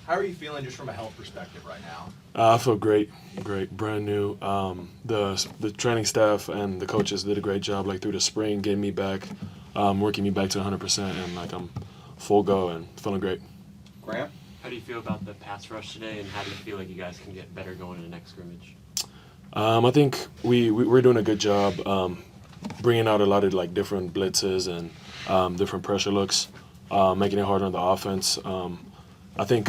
How are you feeling just from a health perspective right now? I feel great, brand new. The training staff and the coaches did a great job. Like through the spring, getting me back, working me back to 100%, and like I'm full go and feeling great. Graham? How do you feel about the pass rush today, and how do you feel like you guys can get better going in the next scrimmage? I think we're doing a good job bringing out a lot of like different blitzes and different pressure looks, making it harder on the offense. I think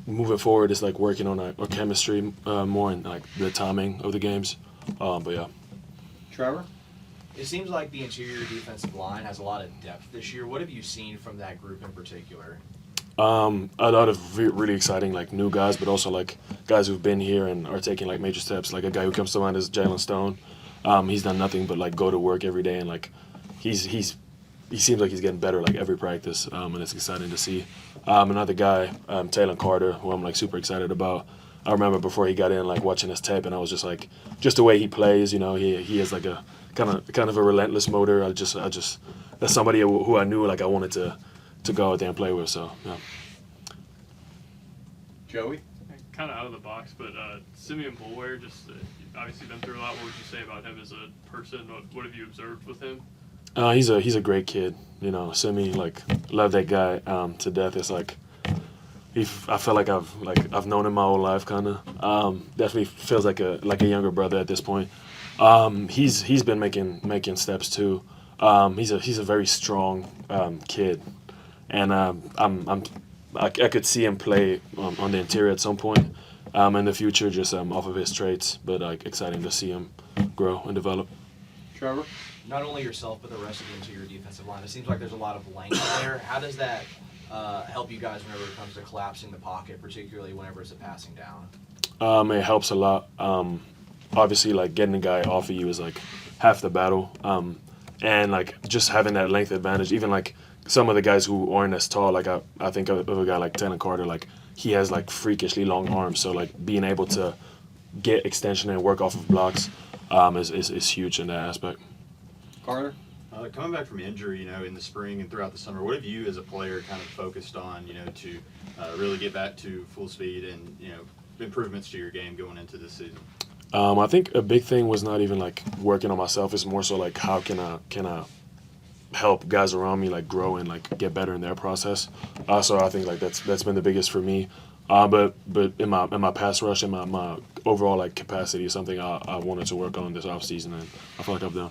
moving forward is like working on our chemistry more and like the timing of the games. But yeah. Trevor? It seems like the interior defensive line has a lot of depth this year. What have you seen from that group in particular? A lot of really exciting like new guys, but also like guys who've been here and are taking like major steps. Like a guy who comes to mind is Jalen Stone. He's done nothing but like go to work every day and like he seems like he's getting better like every practice, and it's exciting to see. Another guy, Taylor Carter, who I'm like super excited about. I remember before he got in, like watching his tape, and I was just like, just the way he plays, you know, he has like a kind of a relentless motor. I just that's somebody who I knew like I wanted to go out there and play with. So yeah. Joey? Kind of out of the box, but Simeon Boulware, just obviously been through a lot. What would you say about him as a person? What have you observed with him? He's a great kid, you know. Simi, like, love that guy to death. It's like I feel like I've known him my whole life, kind of. Definitely feels like a younger brother at this point. He's been making steps too. He's a very strong kid, and I could see him play on the interior at some point in the future, just off of his traits. But like exciting to see him grow and develop. Trevor? Not only yourself, but the rest of the interior defensive line. It seems like there's a lot of length there. How does that help you guys whenever it comes to collapsing the pocket, particularly whenever it's a passing down? It helps a lot. Obviously, like getting a guy off of you is like half the battle, and like just having that length advantage. Even like some of the guys who aren't as tall, like I think of a guy like Taylor Carter, like he has like freakishly long arms. So like being able to get extension and work off of blocks is huge in that aspect. Carter? Coming back from injury, you know, in the spring and throughout the summer, what have you as a player kind of focused on, you know, to really get back to full speed and, you know, improvements to your game going into this season? I think a big thing was not even like working on myself. It's more so like how can I help guys around me like grow and like get better in their process. So I think like that's been the biggest for me. But in my pass rush and my overall like capacity is something I wanted to work on this offseason, and I feel like I've done.